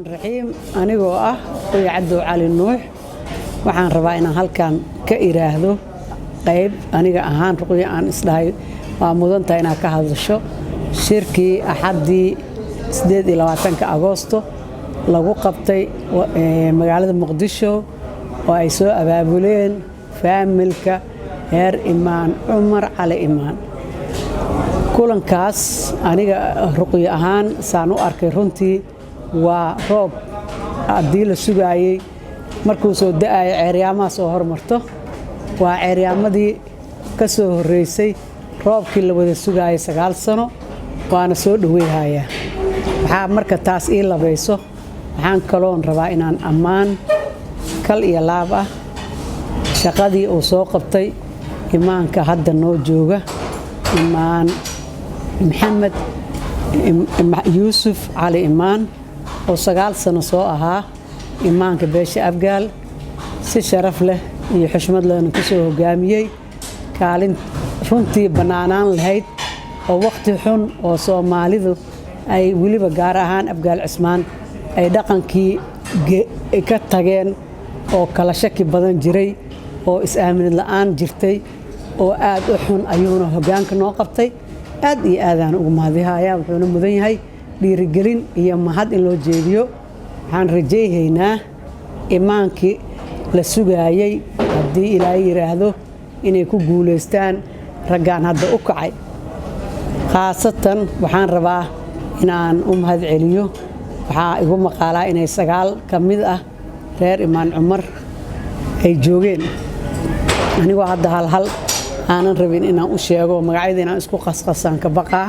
raxiim anigoo ah Ruqayya Cabdi Cali Nuux waxaan rabaa inaan halkan ka iraahdo qayb aniga ahaan Ruqayya aan isdhahay waa mudanta inaan ka hadasho shirkii axadii 28 Agoosto lagu qabtay magaalada Muqdisho oo ay soo abaabuleen faamilka heer Imaan Cumar Cali Imaan kulankaas aniga Ruqayya ahaan saan u arkay runtii waa roob hadii la sugaayay markuu soo da'ay ceeryaamaha soo hormarto waa ceeryaamadii ka soo horeysay roobkii la wada sugaayay 9 sano waana soo dhaweeyaya waxa marka taas ii labayso waxaan kaloon rabaa inaan ammaan kal iyo laab ah shaqadii uu soo qabtay imaanka hadda noo jooga Imaan Maxamed Yuusuf Cali Imaan oo 9 sano soo ahaa imaanka beesha Abgaal si sharaf leh iyo xushmad leh ku soo hogaamiyay kaalin runtii banaanaan lahayd oo waqti xun oo Soomaalidu ay waliba gaar ahaan Abgaal Cismaan ay dhaqankii ka tageen oo kala shaki badan jiray oo is-aamin la'aan jirtay oo aad u xun ayuuna hogaanka noo qabtay aad iyo aadaan ugu mahadinayaa wuxuuna mudan yahay dhiirigelin iyo mahad in loo jeediyo waxaan rajaynaynaa imaankii la sugaayay hadii Ilaahay yiraahdo inay ku guuleystaan raggan hadda u kacay khaasatan waxaan rabaa inaan u mahad celiyo waxa igu maqaalaa inay 9 kamid ah reer Imaan Cumar ay joogeen anigoo hadda hal aanan rabin inaan u sheego magacyada inaan isku qasqasan ka baqaa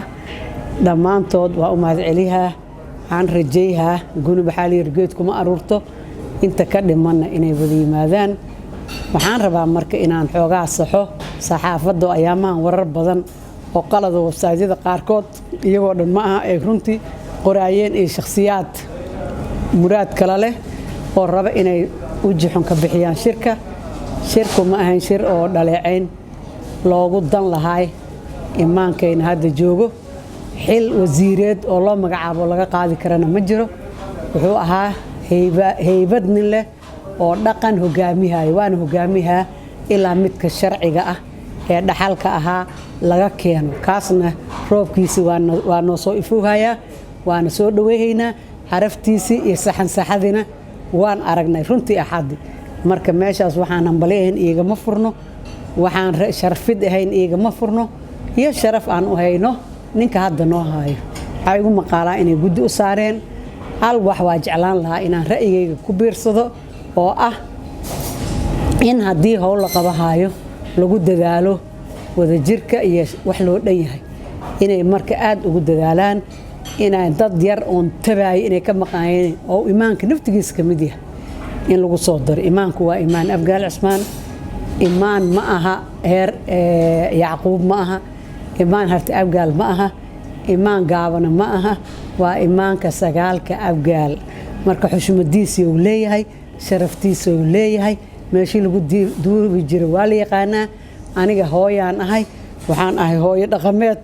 dhamaantood waa u mahad celiyaa aan rajayhaa guni baxaali yargeed kuma aruurto inta ka dhimanna inay wada yimaadaan waxaan rabaa marka inaan xoogaa saxo saxaafadda ayaamahan warar badan oo qalad oo website-yada qaarkood iyagoo dhan ma aha ay runtii qoraayeen ee shakhsiyaad muraad kala leh oo raba inay u jixun ka bixiyaan shirku ma ahayn shir oo dhaleecayn loogu dan lahaay imaankayna hadda joogo xil wasiireed oo loo magacaabo laga qaadi karana ma jiro wuxuu ahaa heybad nin leh oo dhaqan hogaamiyahay waana hogaamiyaha ilaa midka sharciga ah ee dhaxalka ahaa laga keeno kaasna roobkiisi waa noo soo ifuuhaya waana soo dhaweeynaa xaraftiisi iyo saxansaxadina waan aragnay runtii axadi marka meeshaas waxaan hambaleeyn iigama furno waxaan sharafid ahayn iigama furno iyo sharaf aan u hayno ninka hadda noo haayo waxa igu maqaalaa inay guddi u saareen hal wax waa jeclaan lahaa inaan ra'yigayga ku biirsado oo ah in haddii howl la qabahayo lagu dadaalo wadajirka iyo wax loo dhan yahay inay marka aad ugu dadaalaan inay dad yar oon tabaay inay ka maqaayeen oo imaanka naftigiisa ka mid yahay in lagu soo daro imaanku waa Imaan Abgaal Cismaan imaan ma aha heer Yacquub ma aha imaan harti Abgaal ma aha imaan gaabana ma aha waa imaanka 9 Abgaal marka xushmadiisa uu leeyahay sharaftiisa uu leeyahay meeshii lagu duubi jiray waa la yaqaanaa aniga hooyaan ahay waxaan ahay hooyo dhaqameed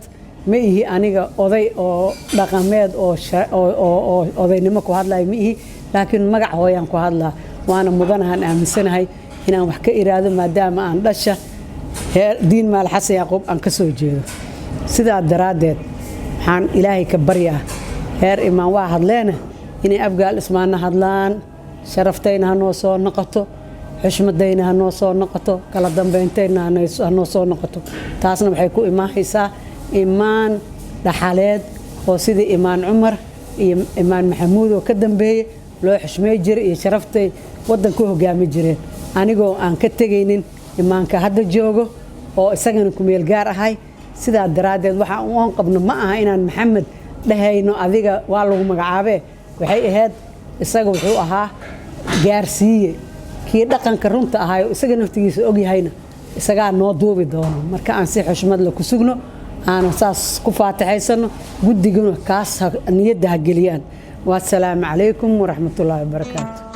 ma ihi aniga oday oo dhaqameed oo odaynimo ku hadlay ma ihi laakiin magac hooyaan ku hadlaa waana mudanahan aaminsanahay inaan wax ka iraado maadaama aan dhasha diin maal xasan Yacquub aan ka soo jeedo sidaa daraadeed waxaan Ilaahay ka baryaa heer Imaan waa hadleena inay Abgaal Cismaanna hadlaan sharaftayna noo soo noqoto xushmadayna noo soo noqoto kala dambeeyntayna noo soo noqoto taasna waxay ku imaahaysaa imaan dhaxaleed oo sidii Imaan Cumar iyo Imaan Maxamuud oo ka dambeeyay loo xushmeey jiray iyo sharaftay wadanka hogaami jireen anigoo aan ka tagaynin imaanka hadda joogo oo isagana ku meel gaar ahay sidaa daraadeed waxa aan qabno ma aha inaan Maxamed dhahayno adiga waa lagu magacaabay waxay ahayd isaga wuxuu ahaa gaarsiiye kii dhaqanka runta ahaa isaga naftigiisa og yahayna isaga noo duubi doono marka aan si xushmad la ku sugno aan saas ku faataxaysano guddiguna kaas niyadda ha geliyaan wa salaamu calaykum wa rahmatullaahi wa barakaatuh